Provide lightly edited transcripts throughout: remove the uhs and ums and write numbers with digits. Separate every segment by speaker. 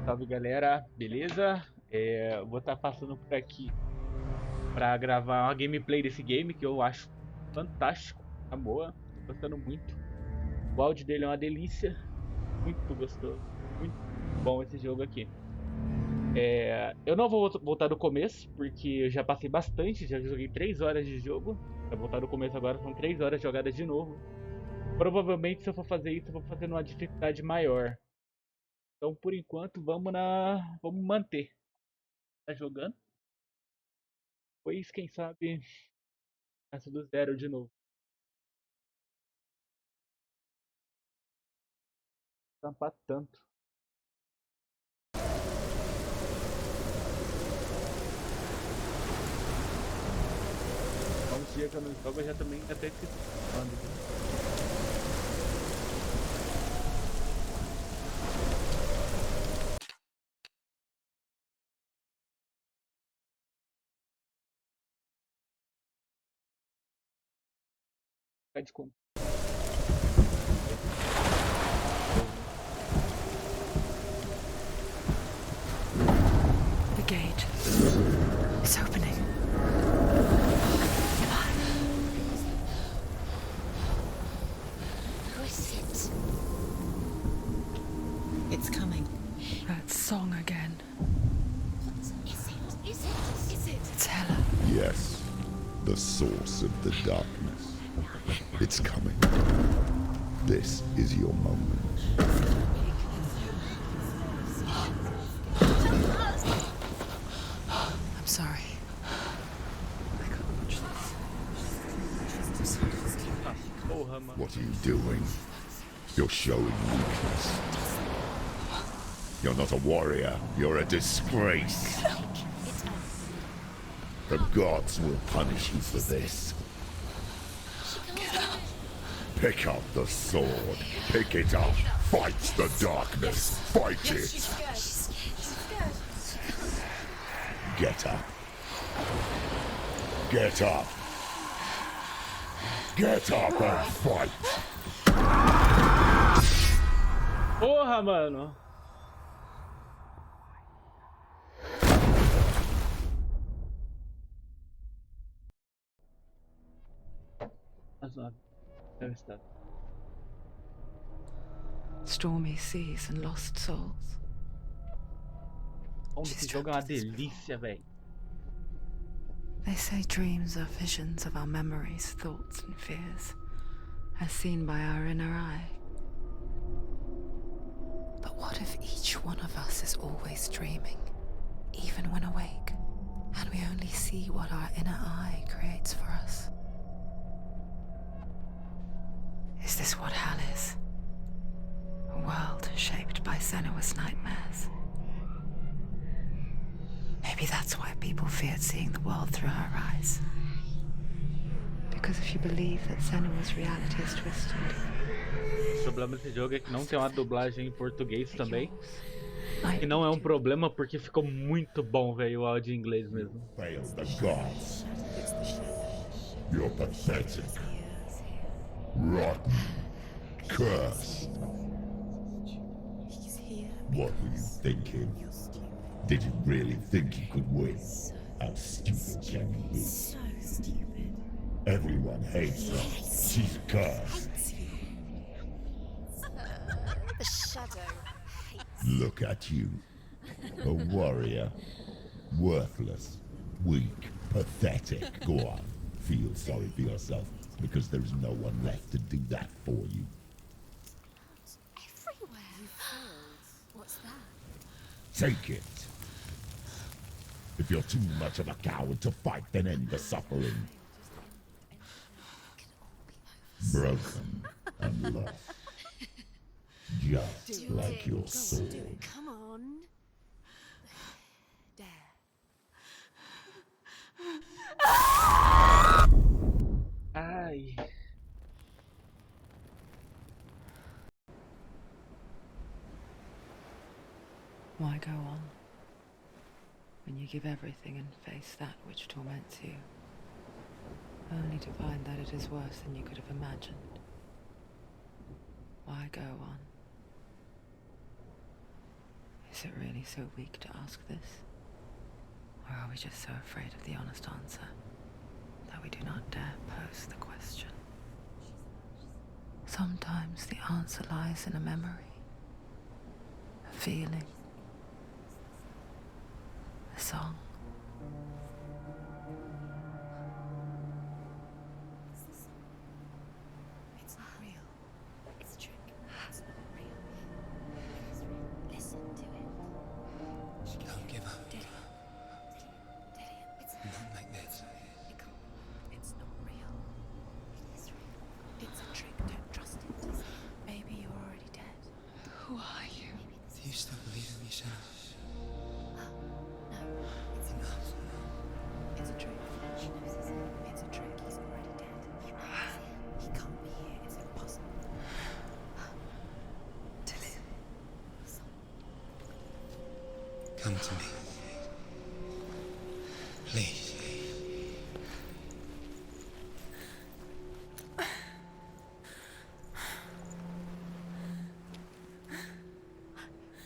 Speaker 1: Salve galera, beleza? Eu vou estar passando por aqui para gravar uma gameplay desse game que eu acho fantástico, tá boa, tô gostando muito. O áudio dele é uma delícia, muito gostoso, muito bom esse jogo aqui. Eu não vou voltar do começo, porque eu já passei bastante, já joguei 3 horas de jogo. Pra voltar do começo agora são 3 horas jogadas de novo. Provavelmente se eu for fazer isso, eu vou fazer numa dificuldade maior. Então por enquanto vamos manter. Tá jogando? Pois quem sabe essa do zero de novo. Tampar tanto. Há uns dias que eu não jogo, eu já também até esqueci quando. Ficar de conta.
Speaker 2: The gate is opening.
Speaker 3: Who is it? It's coming.
Speaker 2: That song again.
Speaker 3: What is it? Is it? Is it?
Speaker 2: It's Hela.
Speaker 4: Yes, the source of the darkness. It's coming. This is your moment.
Speaker 2: I'm sorry. I can't watch this.
Speaker 1: Porra, mano.
Speaker 4: What are you doing? You're showing weakness. You're not a warrior. You're a disgrace. The gods will punish you for this. Pick up the sword. Pick it up. Fight the darkness. Fight it. Get up. Get up. Get up and fight.
Speaker 1: Porra, mano. Deve estar.
Speaker 2: Stormy seas and lost souls.
Speaker 1: Como esse jogo é uma delícia, velho.
Speaker 2: They say dreams are visions of our memories, thoughts, and fears, as seen by our inner eye. But what if each one of us is always dreaming, even when awake, and we only see what our inner eye creates for us? Is this what hell is? A world shaped by Senua's nightmares. Maybe that's why people feared seeing the world through her eyes. Because if you believe that Senua's reality is twisted,
Speaker 1: O problema desse jogo é que não tem uma dublagem em português também.
Speaker 2: might
Speaker 1: E não é um
Speaker 2: be
Speaker 1: problema porque ficou muito bom, velho, o áudio em inglês mesmo.
Speaker 4: Fails the gods. You're pathetic. Rotten. Cursed. What were you thinking? Did you really think you could win? How stupid can you be?
Speaker 3: So stupid.
Speaker 4: Everyone hates her. She's cursed.
Speaker 3: The shadow hates.
Speaker 4: Look at you. A warrior. Worthless. Weak. Pathetic. Go on. Feel sorry for yourself, because there is no one left to do that for you.
Speaker 3: Everywhere. What's that?
Speaker 4: Take it. If you're too much of a coward to fight, then end the suffering. Broken and lost. Just like your sword.
Speaker 3: Come on. There.
Speaker 1: Ai.
Speaker 2: why go on? When you give everything and face that which torments you, only to find that it is worse than you could have imagined. Why go on? Is it really so weak to ask this? Or are we just so afraid of the honest answer that we do not dare pose the question? Sometimes the answer lies in a memory, a feeling, a song.
Speaker 3: It's not real. It's a trick. It's not real. It is real. Listen to it.
Speaker 5: Don't give up.
Speaker 3: Did it's
Speaker 5: Not like this.
Speaker 3: it can't. It's not real. It is real. It's a trick. Don't trust it. Maybe you're already dead.
Speaker 2: Who are you?
Speaker 3: Maybe this
Speaker 5: Do you still believe in me, Shannon?
Speaker 3: no. It's
Speaker 5: Enough.
Speaker 3: It's a trick. She knows it's a trick. He's already dead. He knows it's here. He can't be here. It's impossible.
Speaker 5: Come to me. Please.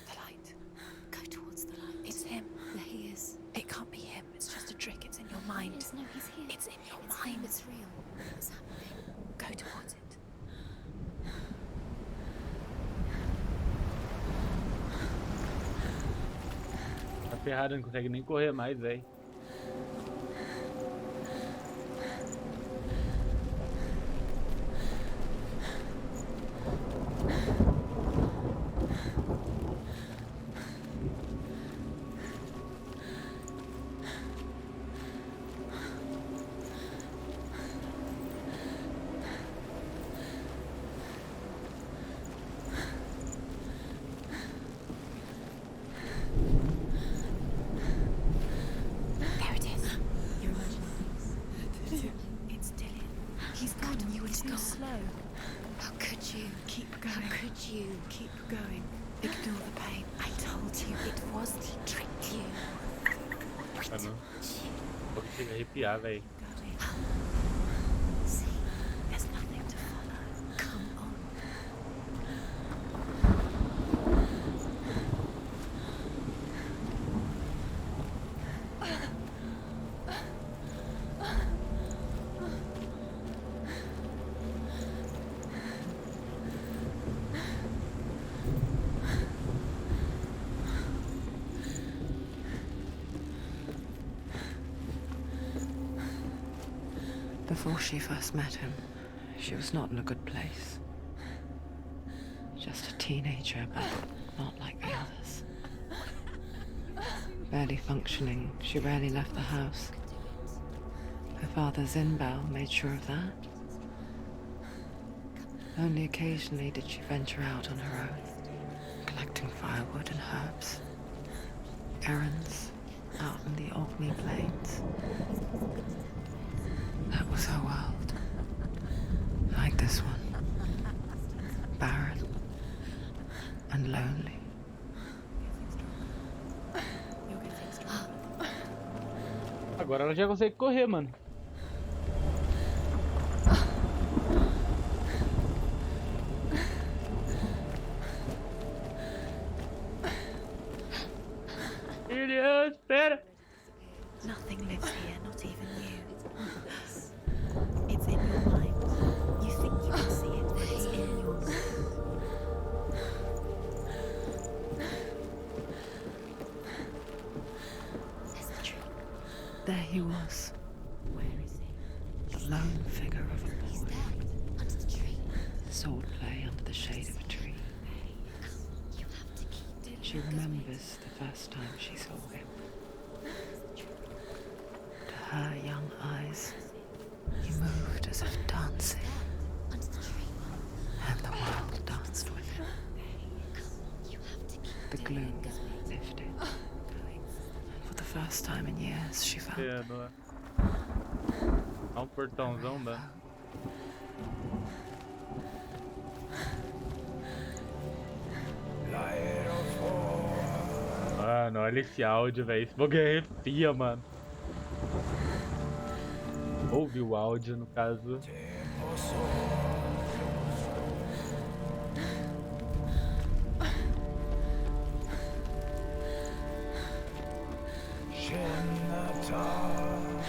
Speaker 3: The light. Go towards the light. It's him. There he is. It can't be him. It's just a trick. It's in your mind. No, he's here. It's in your mind. It's real. It's happening. Go towards it.
Speaker 1: Tá ferrado, não consegue nem correr mais, velho.
Speaker 3: There it is. You're imagining. It's Dylan. He's gone. You were too slow. How could you? Keep going. How could you? Keep going. Ignore the pain. I told you it was to trick you.
Speaker 1: Mano, vou chegar a arrepiar, velho.
Speaker 3: Going. See, there's nothing to follow. Come on.
Speaker 2: Before she first met him, she was not in a good place. Just a teenager, but not like the others. Barely functioning, she rarely left the house. Her father Zinbao made sure of that. Only occasionally did she venture out on her own, collecting firewood and herbs. Errands out in the Orkney Plains. That was her world. Like this one. Barren and lonely.
Speaker 3: You're getting stronger.
Speaker 1: Agora ela já consegue correr, mano. Ilha, espera!
Speaker 3: Nothing lives here, not even you. It's in your mind. You think you can see it, but it's in your mind. There's the tree.
Speaker 2: There he was,
Speaker 3: Where is he?
Speaker 2: the lone figure of a
Speaker 3: He's
Speaker 2: boy.
Speaker 3: there, under the tree.
Speaker 2: Sword play under the shade of a tree.
Speaker 3: You have to keep doing
Speaker 2: She remembers the first time she saw him. To her young eyes, he moved as if dancing,
Speaker 3: under the tree.
Speaker 2: and the world danced with him.
Speaker 3: You have to keep
Speaker 2: The gloom lifted. And for the first time in years, she felt
Speaker 1: Mano. Dá um portãozão, mano. Mano, olha esse áudio, velho. Esse bagulho arrepia, mano. Ouve o áudio, no caso. God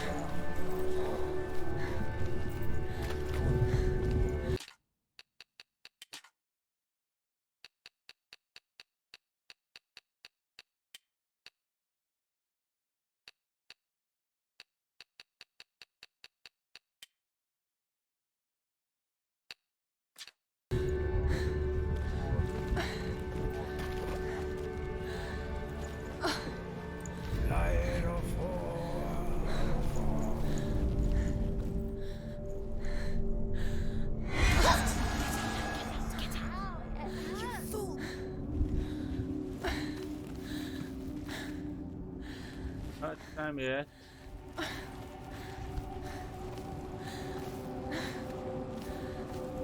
Speaker 1: damn it.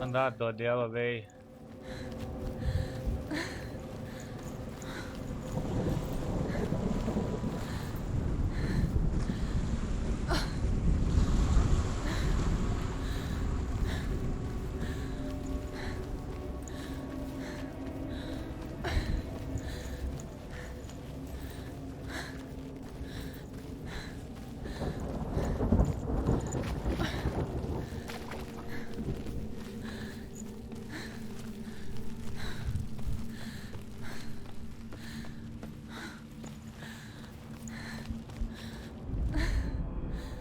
Speaker 1: Andar a dó dela, véi.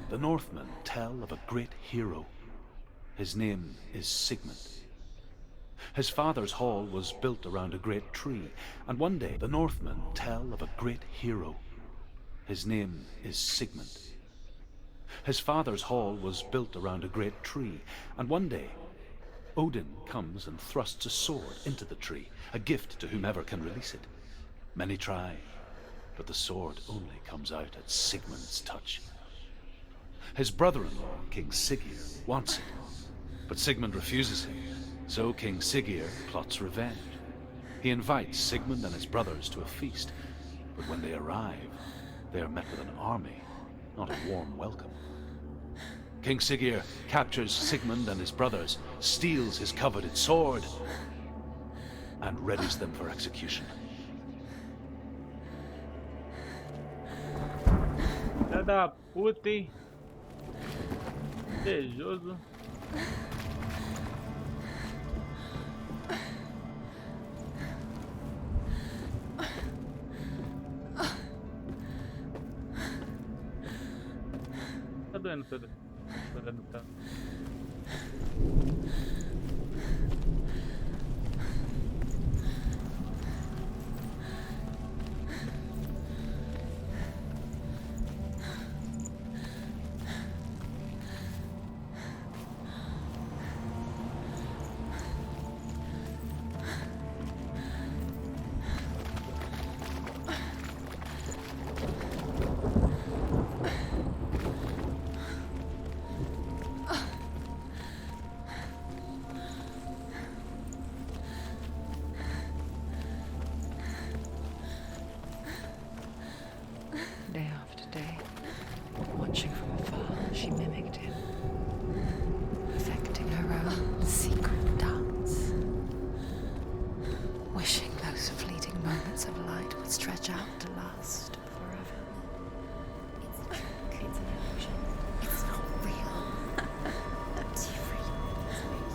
Speaker 6: The Northmen tell of a great hero. His name is Sigmund. His father's hall was built around a great tree, and one day the Northmen tell of a great hero. His name is Sigmund. His father's hall was built around a great tree, and one day Odin comes and thrusts a sword into the tree, a gift to whomever can release it. Many try, but the sword only comes out at Sigmund's touch. His brother-in-law, King Siggeir, wants it, but Sigmund refuses him, so King Siggeir plots revenge. He invites Sigmund and his brothers to a feast, but when they arrive, they are met with an army, not a warm welcome. King Siggeir captures Sigmund and his brothers, steals his coveted sword, and readies them for execution.
Speaker 1: Filha da puta, hein? Invejoso. Tá doendo toda. Doendo tanto.
Speaker 2: Day after day, watching from afar, she mimicked him, perfecting her own secret dance, wishing those fleeting moments of light would stretch out to last forever.
Speaker 3: It's a trick. It's an illusion. It's not real. Do you really?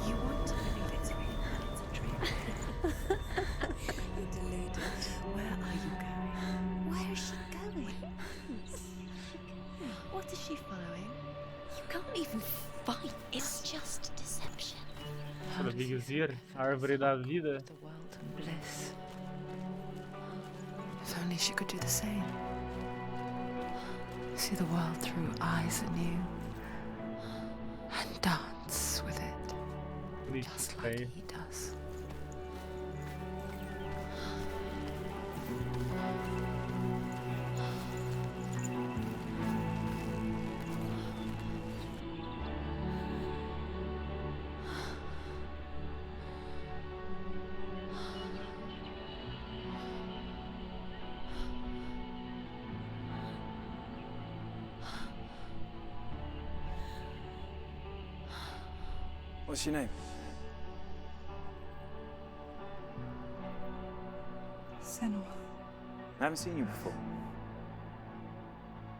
Speaker 3: You want to believe it's real, but it's a trick. You're deluded. Where are you going? Where is she going? What is she following? You can't even fight. It's just deception.
Speaker 2: How
Speaker 1: Para
Speaker 2: does he
Speaker 1: Vigzir, árvore da vida.
Speaker 2: the world and bliss? If only she could do the same. See the world through eyes anew and dance with it, just like
Speaker 1: Aí.
Speaker 2: he does.
Speaker 7: What's your name?
Speaker 8: Senua,
Speaker 7: I haven't seen you before.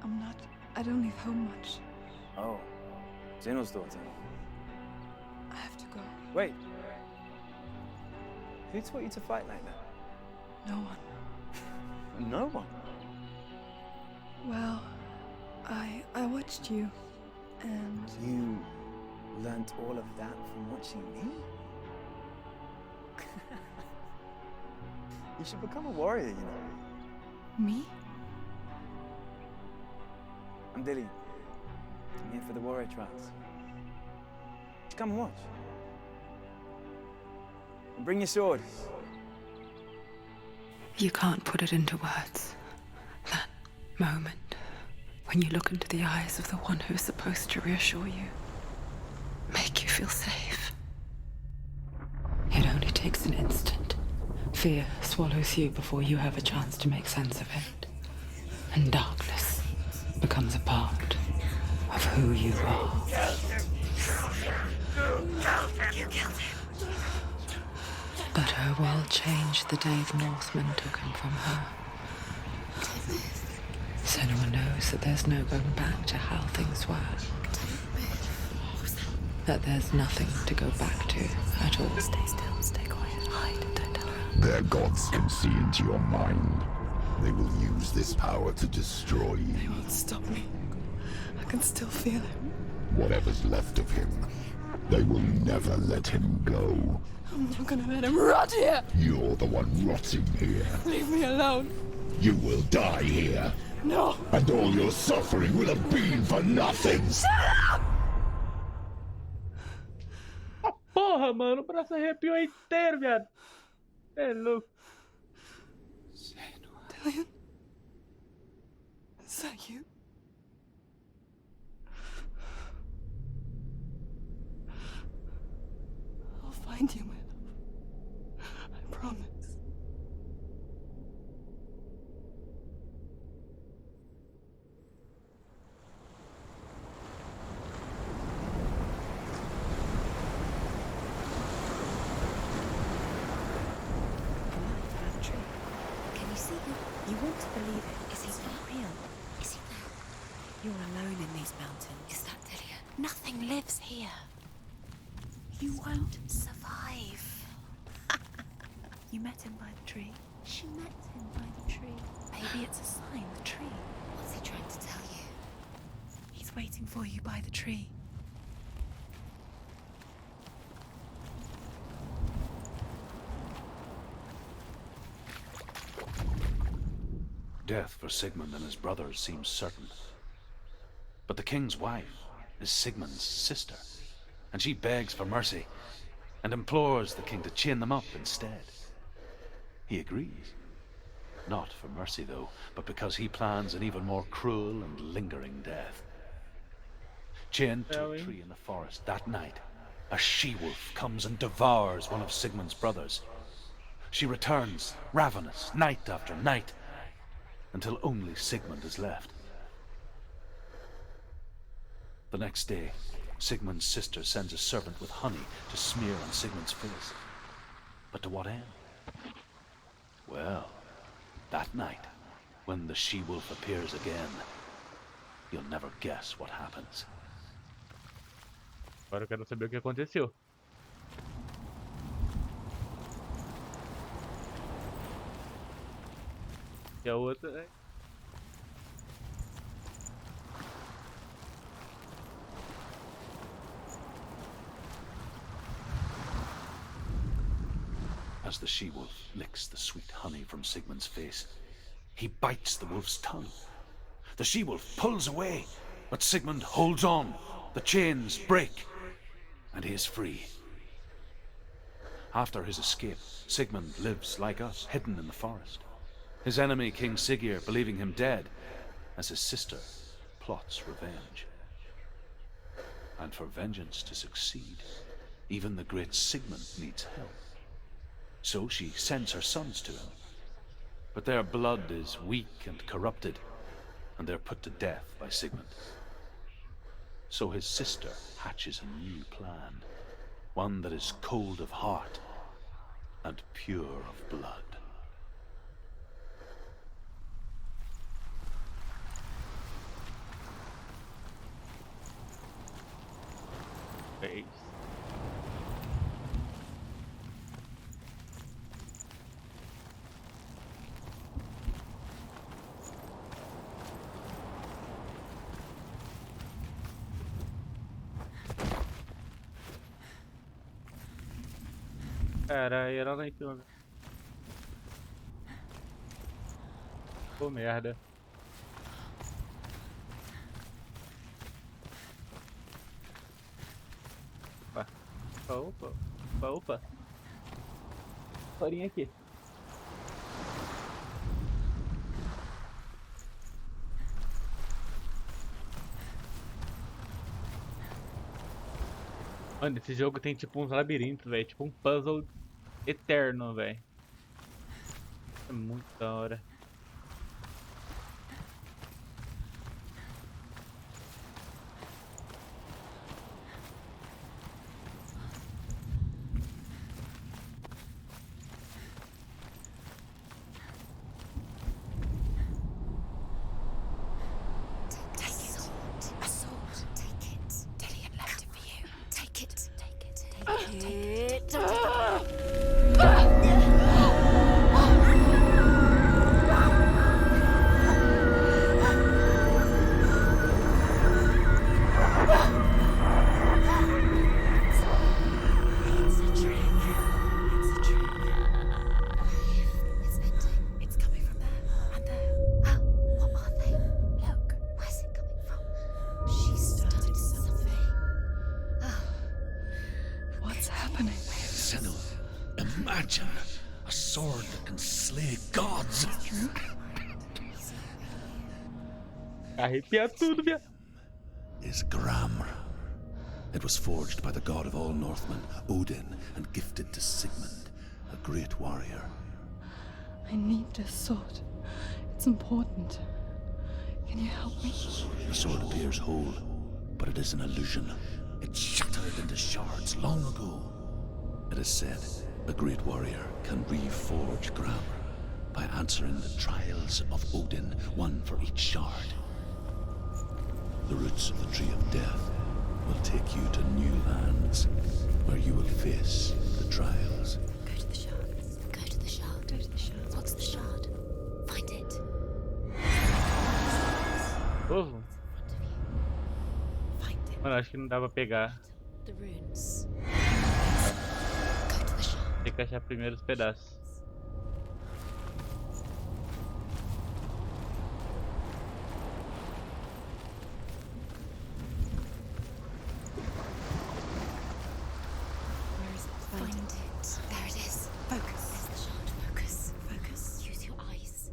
Speaker 8: I'm not I don't leave home much.
Speaker 7: Oh, Zeno's daughter.
Speaker 8: I have to go.
Speaker 7: Wait. Who taught you to fight like that?
Speaker 8: No one.
Speaker 7: No one.
Speaker 8: Well, I watched you, and
Speaker 7: You learnt all of that from watching me? You should become a warrior, you know.
Speaker 8: me?
Speaker 7: I'm Dilly. I'm here for the warrior trials. Come and watch. And bring your sword.
Speaker 2: You can't put it into words. That moment when you look into the eyes of the one who's supposed to reassure you, make you feel safe. It only takes an instant. Fear swallows you before you have a chance to make sense of it. And darkness becomes a part of who you are.
Speaker 3: You killed him.
Speaker 2: But her world changed the day the Northmen took him from her. Senua knows that there's no going back to how things were. That there's nothing to go back to at all.
Speaker 3: Stay still, stay quiet, hide, don't tell her.
Speaker 4: Their gods can see into your mind. They will use this power to destroy
Speaker 8: They
Speaker 4: you.
Speaker 8: won't stop me. I can still feel him.
Speaker 4: Whatever's left of him, they will never let him go.
Speaker 8: I'm not gonna let him rot here.
Speaker 4: You're the one rotting here.
Speaker 8: Leave me alone.
Speaker 4: You will die here.
Speaker 8: No.
Speaker 4: And all your suffering will have been for nothing.
Speaker 1: Porra, mano, o braço arrepiou inteiro, viado. É louco.
Speaker 8: Dillian? Is that you? I'll find you, my love. I promise.
Speaker 3: Can you see him? You want to believe it. Is he not real? Is he there? You're alone in these mountains. Is that Dillian? Nothing lives here. You won't survive. You met him by the tree. She met him by the tree. Maybe it's a sign, the tree. What's he trying to tell you? He's waiting for you by the tree.
Speaker 6: Death for Sigmund and his brothers seems certain. But the king's wife is Sigmund's sister, and she begs for mercy and implores the king to chain them up instead. He agrees. Not for mercy, though, but because he plans an even more cruel and lingering death. Chained to a tree in the forest that night, a she-wolf comes and devours one of Sigmund's brothers. She returns, ravenous, night after night, until only Sigmund is left. The next day, Sigmund's sister sends a servant with honey to smear on Sigmund's face. But to what end? Well, that night, when the she-wolf appears again, you'll never guess what happens.
Speaker 1: Agora eu quero saber o que aconteceu. E a outra...
Speaker 6: As the she-wolf licks the sweet honey from Sigmund's face, he bites the wolf's tongue. The she-wolf pulls away, but Sigmund holds on. The chains break, and he is free. After his escape, Sigmund lives like us, hidden in the forest. His enemy, King Siggeir, believing him dead, as his sister plots revenge. And for vengeance to succeed, even the great Sigmund needs help. So she sends her sons to him. But their blood is weak and corrupted, and they're put to death by Sigmund. So his sister hatches a new plan, one that is cold of heart and pure of blood.
Speaker 1: 3. Cara, era lá em cima. Pô, merda. Opa, opa, opa, opa. Farinha aqui. Mano, esse jogo tem tipo uns labirintos, velho. Tipo um puzzle eterno, velho. É muito da hora.
Speaker 3: A sword. Take it. Dillian left it for you. Take it. Take it. Take it. It's a trick. It's a trick. It's ending. It's coming from there and there. Oh, what are they? Look, where's it coming from? She started something. Oh.
Speaker 8: What's happening?
Speaker 4: Senna, imagine a sword that can slay gods.
Speaker 1: Arrepia tudo, viado.
Speaker 4: Is Gram. It was forged by the god of all Northmen, Odin, and gifted to Sigmund, a great warrior.
Speaker 8: I need this sword. It's important. Can you help me?
Speaker 4: The sword appears whole, but it is an illusion. It shattered into shards long ago. It is said a great warrior can reforge Gram by answering the trials of Odin, one for each shard. The roots of the Tree of Death will take you to new lands, where you will face the trials.
Speaker 3: Go to the shard. Go to the shard. Go to the shard. What's the shard? Find it.
Speaker 1: Ovo.
Speaker 3: Find it.
Speaker 1: Mano, acho que não dá pra pegar.
Speaker 3: The runes. Go to the shard.
Speaker 1: Tem que achar primeiro os pedaços.
Speaker 3: Where is it? Find it. There it is. Focus. There's the shard. Focus. Focus. Use your eyes.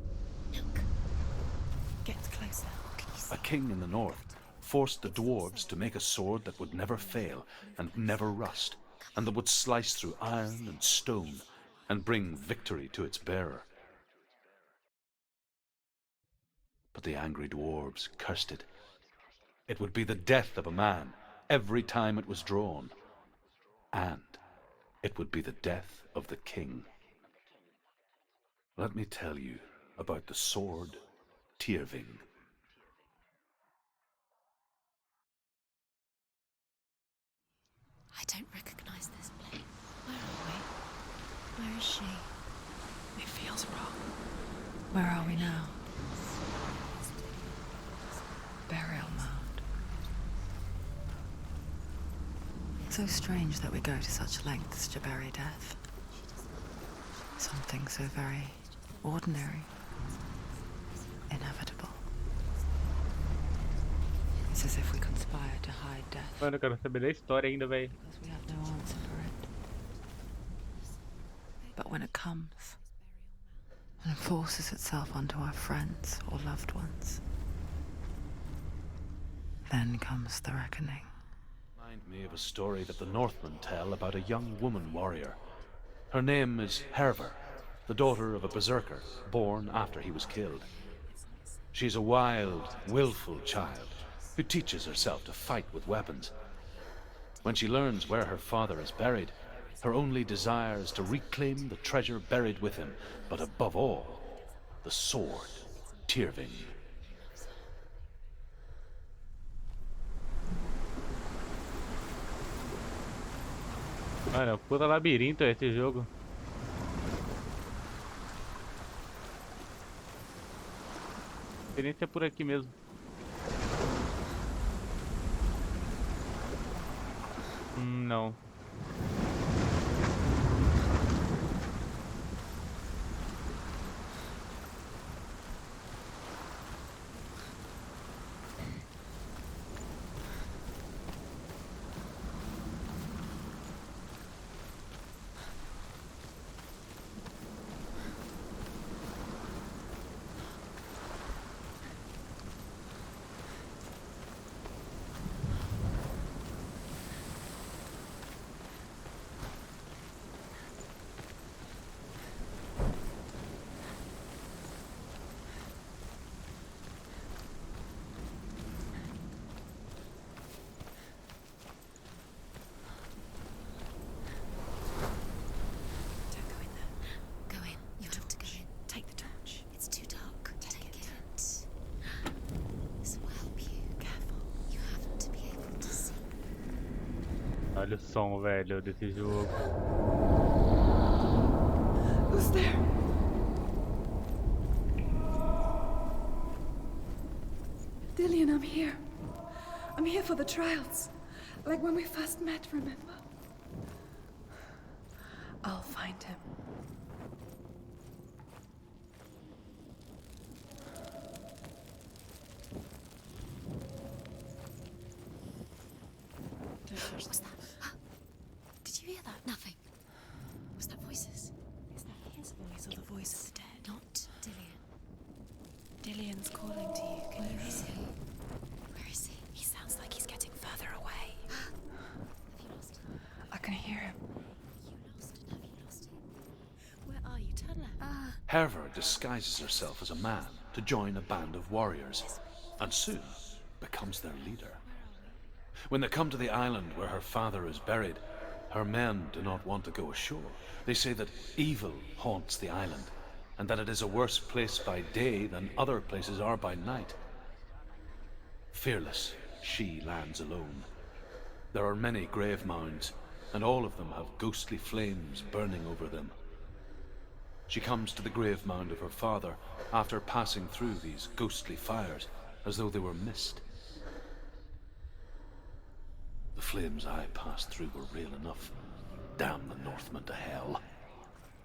Speaker 3: Look.
Speaker 8: Get closer.
Speaker 3: What can you see?
Speaker 6: A king in the north forced the dwarves to make a sword that would never fail and never rust, and that would slice through iron and stone and bring victory to its bearer. But the angry dwarves cursed it. It would be the death of a man every time it was drawn, and it would be the death of the king. Let me tell you about the sword Tyrving.
Speaker 3: I don't recognize this place. Where are we? Where is she?
Speaker 8: It feels wrong.
Speaker 2: Where are we now? Burial mound. So strange that we go to such lengths to bury death. Something so very ordinary, inevitable. It's as if we conspire to hide death
Speaker 1: Mano, eu quero saber da história ainda, velho.
Speaker 2: because we have no answer for it. But when it comes and forces itself onto our friends or loved ones, then comes the reckoning.
Speaker 6: Remind me of a story that the Northmen tell about a young woman warrior. Her name is Hervor, the daughter of a berserker born after he was killed. She's a wild, willful child who teaches herself to fight with weapons. When she learns where her father is buried, her only desire is to reclaim the treasure buried with him, but above all, the sword, Tyrving.
Speaker 1: Mano, puta labirinto esse jogo. Experiência por aqui mesmo. Não.
Speaker 3: Don't go in there. Go in. You have to go in. Take the torch. It's too dark. Take it. This will help you. Careful. You have to be able to see.
Speaker 1: Olha o som, velho, desse jogo.
Speaker 8: Who's there? Dillian, I'm here. I'm here for the trials. Like when we first met, remember? I'll find him.
Speaker 3: What's that? Did you hear that? Nothing. Was that voices?
Speaker 8: Is that his voice or the voice of the dead?
Speaker 3: Not Dillian.
Speaker 8: Dillian's calling to you. Can you
Speaker 3: Where
Speaker 8: hear
Speaker 3: is he?
Speaker 8: him?
Speaker 3: Where is he?
Speaker 8: He sounds like he's getting further away.
Speaker 3: Have you lost him?
Speaker 8: I can hear him.
Speaker 3: You lost it. Have you lost him? Where are you? Turn left.
Speaker 6: Herva disguises herself as a man to join a band of warriors, and soon becomes their leader. When they come to the island where her father is buried, her men do not want to go ashore. They say that evil haunts the island, and that it is a worse place by day than other places are by night. Fearless, she lands alone. There are many grave mounds, and all of them have ghostly flames burning over them. She comes to the grave mound of her father after passing through these ghostly fires as though they were mist. The flames I passed through were real enough. Damn the Northmen to hell.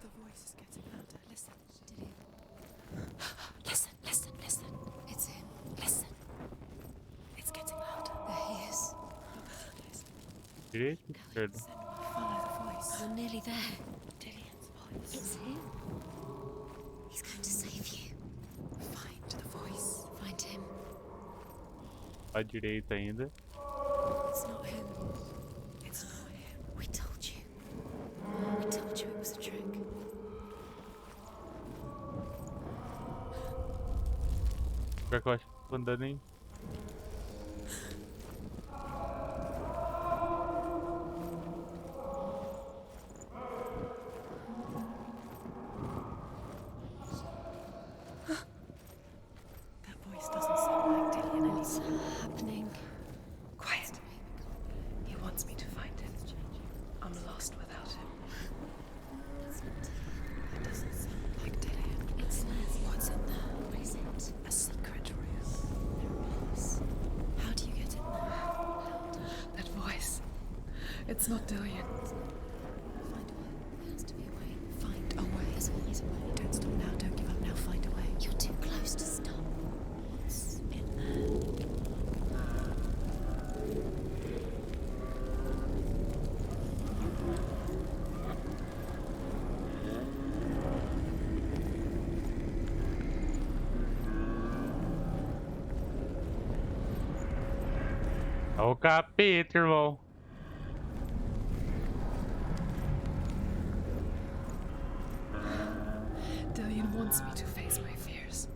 Speaker 8: The voice is getting louder. Listen.
Speaker 3: Listen, listen, listen. It's him.
Speaker 8: Listen. It's getting louder.
Speaker 3: There he is.
Speaker 1: Direita, esquerda.
Speaker 8: Follow the voice.
Speaker 3: You're nearly there.
Speaker 8: Dillian's voice.
Speaker 3: It's him. He's going to save you.
Speaker 8: Find the voice.
Speaker 3: Find him.
Speaker 1: À direita ainda.
Speaker 3: It's not him.
Speaker 8: It's not him.
Speaker 3: We told you. We told you it was a trick.
Speaker 1: Pior que eu acho que não tô andando em.
Speaker 8: That voice doesn't sound like Dillian anymore.
Speaker 3: What's happening?
Speaker 8: Quiet. He wants me to find him. I'm lost without him. That doesn't sound like Dillian.
Speaker 3: It's
Speaker 8: What's in there?
Speaker 3: What is it?
Speaker 8: A secret room.
Speaker 3: There is.
Speaker 8: How do you get in there? That voice. It's not Dillian.
Speaker 3: Find a way. There has to be a way.
Speaker 8: Find a way.
Speaker 3: There's always a way.
Speaker 8: Don't stop now. Don't give up now. Find a way.
Speaker 3: You're too close to stop.
Speaker 8: What's in there?
Speaker 1: É o capeta, irmão.
Speaker 8: Dillian wants me to face my fears.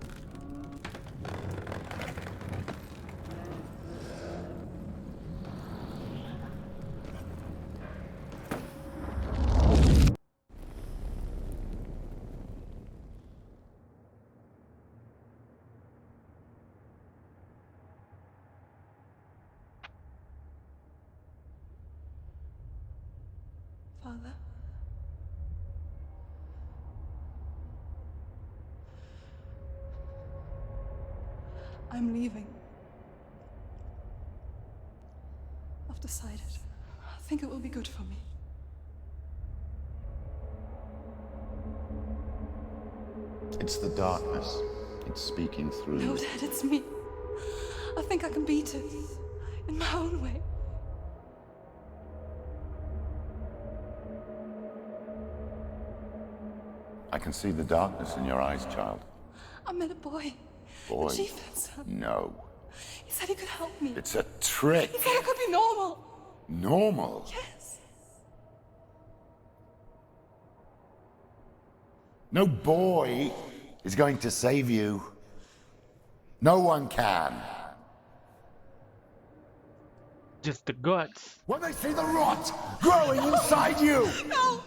Speaker 8: Father. I'm leaving. I've decided. I think it will be good for me.
Speaker 9: It's the darkness. It's speaking through
Speaker 8: No,
Speaker 9: you.
Speaker 8: Dad, it's me. I think I can beat it. In my own way.
Speaker 9: I can see the darkness in your eyes, child.
Speaker 8: I met a boy.
Speaker 9: Boy.
Speaker 8: The chief said so.
Speaker 9: No.
Speaker 8: He said he could help me.
Speaker 9: It's a trick.
Speaker 8: He said I could be normal.
Speaker 9: Normal.
Speaker 8: Yes.
Speaker 9: No boy is going to save you. No one can.
Speaker 1: Just the guts.
Speaker 9: When they see the rot growing inside you,
Speaker 8: No!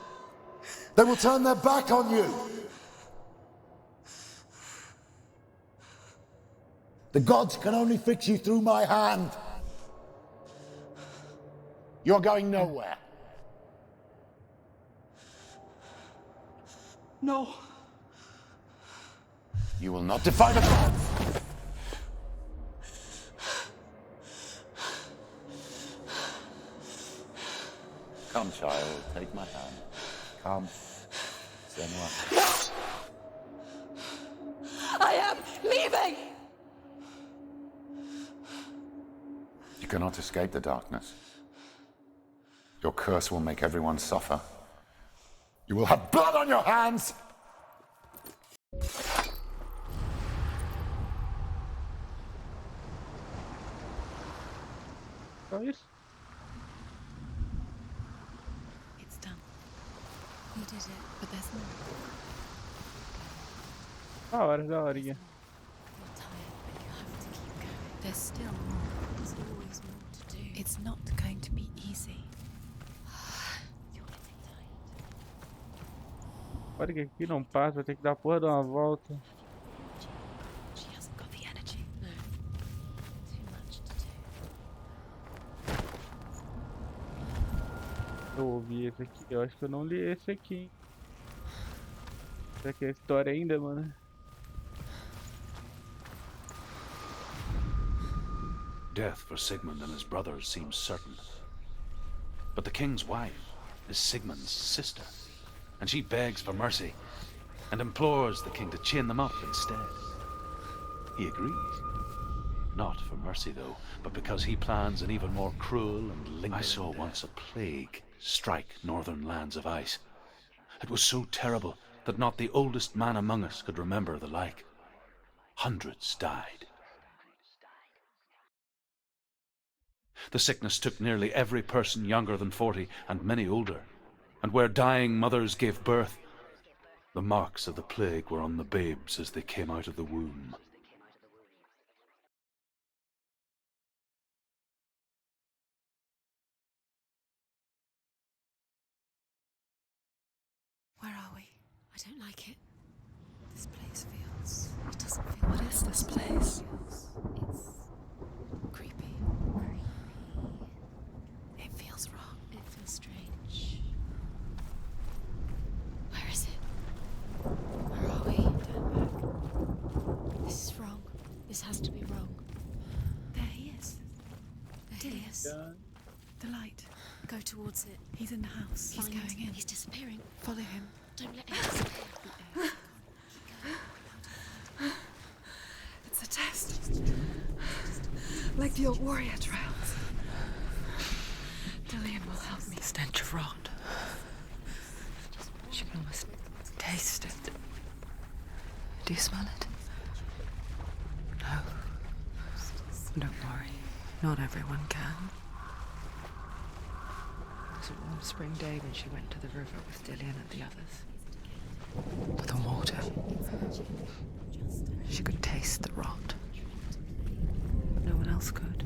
Speaker 9: they will turn their back on you. The gods can only fix you through my hand. You're going nowhere.
Speaker 8: No.
Speaker 9: You will not defy the gods. Come, child, take my hand. Come. Senua.
Speaker 8: I am leaving!
Speaker 9: You cannot escape the darkness. Your curse will make everyone suffer. You will have blood on your hands!
Speaker 1: Só isso?
Speaker 3: It's done. You did it, but there's more.
Speaker 1: Da horinha.
Speaker 3: You're tired, but you have to keep going. There's still more. There's always more to do. It's not going to be easy. You're getting tired.
Speaker 1: Olha que aqui não passa, vai ter que dar a porra de uma volta.
Speaker 3: She hasn't got the energy. No. Too much to do.
Speaker 1: Eu ouvi esse aqui, eu acho que eu não li esse aqui, hein? Será que é a história ainda, mano?
Speaker 6: Death for Sigmund and his brothers seems certain. But the king's wife is Sigmund's sister, and she begs for mercy and implores the king to chain them up instead. He agrees. Not for mercy, though, but because he plans an even more cruel and lingering I saw once a plague strike northern lands of ice. It was so terrible that not the oldest man among us could remember the like. Hundreds died. The sickness took nearly every person younger than 40 and many older, and where dying mothers gave birth, the marks of the plague were on the babes as they came out of the womb.
Speaker 3: Where are we? I don't like it. This place feels... It doesn't feel... What is this place? It's... creepy. It feels wrong. It feels strange. Where is it? Where are we? Turn back. This is wrong. This has to be wrong. There he is. There he is. The light. Go towards it. He's in the house. He's going in. He's disappearing. Follow him. Don't let him disappear.
Speaker 8: It's a test. Like the old warrior trials. Dillian will help me.
Speaker 2: The stench of rot. She can almost taste it. Do you smell it? No. Don't worry. Not everyone can. It was a warm spring day when she went to the river with Dillian and the others. For the water. She could taste the rot. But no one else could.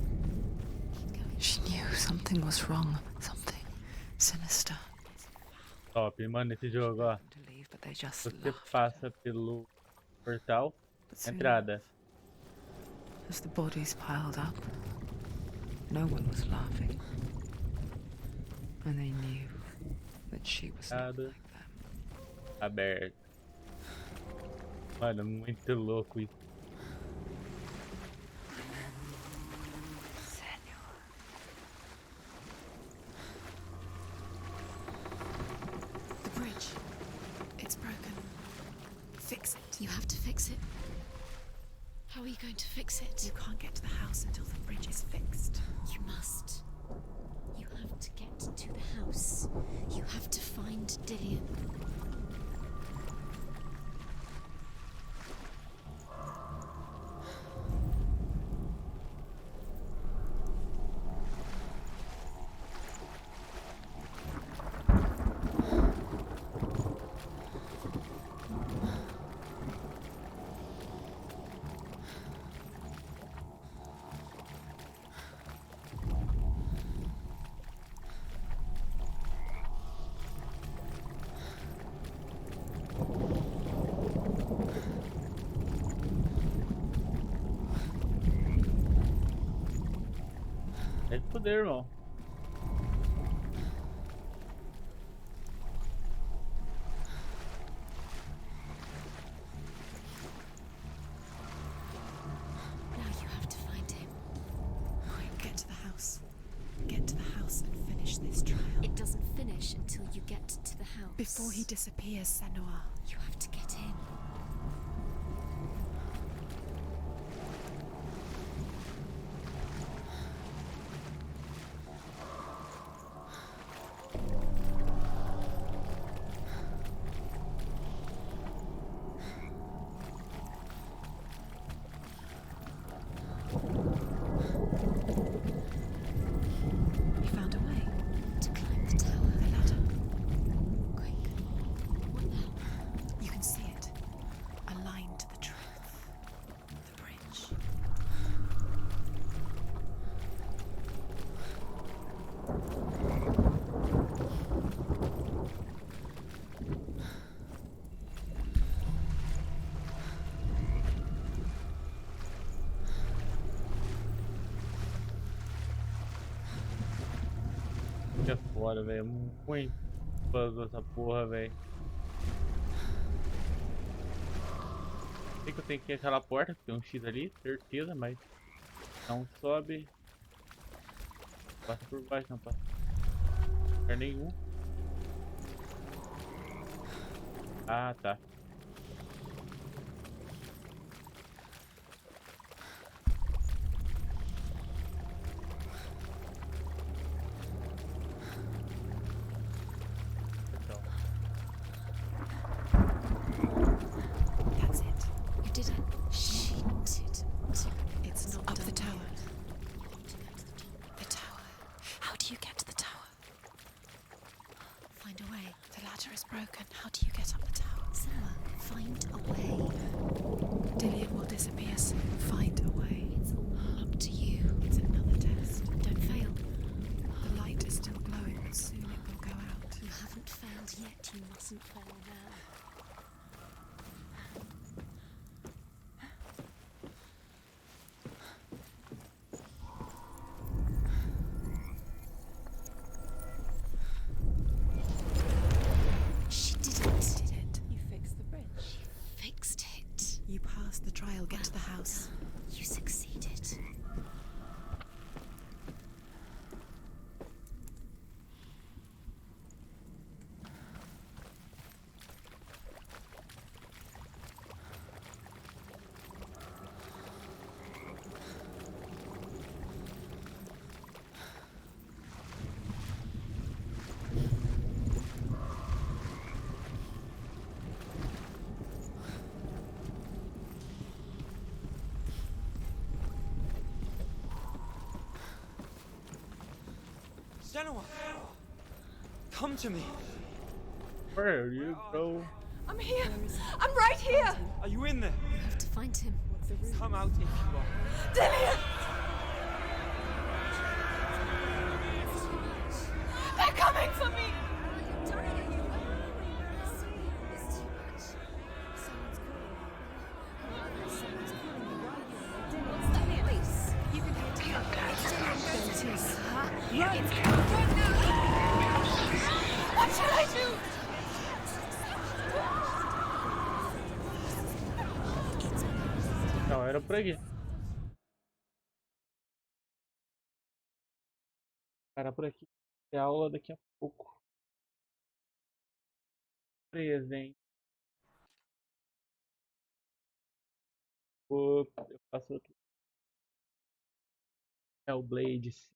Speaker 2: She knew something was wrong. Something sinister.
Speaker 1: Top, mano, esse jogo, ó.
Speaker 2: To leave, but they just
Speaker 1: Você
Speaker 2: laughed.
Speaker 1: passa pelo portal,
Speaker 2: But soon,
Speaker 1: entrada.
Speaker 2: as the bodies piled up, no one was laughing. And they knew that she was not
Speaker 1: Nada.
Speaker 2: like them.
Speaker 1: Aberto. Mano, muito louco isso.
Speaker 3: The bridge. It's broken. Fix it. You have to fix it. How are you going to fix it?
Speaker 8: You can't get to the house until the bridge is fixed.
Speaker 3: You must. You have to get to the house. You have to find Dillian.
Speaker 1: É de poder, irmão.
Speaker 3: Now you have to find him.
Speaker 8: Quick, get to the house. Get to the house and finish this trial.
Speaker 3: It doesn't finish until you get to the house.
Speaker 8: Before he disappears, Senua.
Speaker 3: You have to get in.
Speaker 8: You found a way.
Speaker 3: To climb the tower.
Speaker 8: The ladder.
Speaker 3: Quick. What now?
Speaker 8: You can see it. A line to the truth. The bridge.
Speaker 1: É foda, velho. Muito puzzle essa porra, velho. Sei que eu tenho que ir aquela porta, que tem um X ali, certeza, mas não sobe. Passa por baixo, não passa por lugar nenhum. Ah, tá.
Speaker 8: That's it.
Speaker 3: You did it. She did.
Speaker 8: It's not up the tower.
Speaker 3: You want to get to the top.
Speaker 8: The tower. How do you get to the tower?
Speaker 3: Find a way.
Speaker 8: The ladder is broken. How do you get up the tower?
Speaker 3: Selma, find a way.
Speaker 8: Dillian will disappear soon. Find a way.
Speaker 3: It's all up to you.
Speaker 8: It's another test.
Speaker 3: Don't fail.
Speaker 8: The light is still glowing, but soon it will go out.
Speaker 3: You haven't failed yet. You mustn't fail now. She did it.
Speaker 8: Did it?
Speaker 2: You fixed the bridge.
Speaker 3: She fixed it.
Speaker 8: You passed the trial. Get to the house.
Speaker 3: You succeeded.
Speaker 10: Senua! Come to me!
Speaker 1: Where are you, bro?
Speaker 8: I'm here. I'm right here.
Speaker 10: Are you in there?
Speaker 3: You have to find him.
Speaker 10: Come out if you are.
Speaker 8: Dillian! They're coming for me. What shall I do?
Speaker 1: era por aqui. Cara, por aqui. Tem aula daqui a pouco. Presente. Eu faço outro. Hellblade.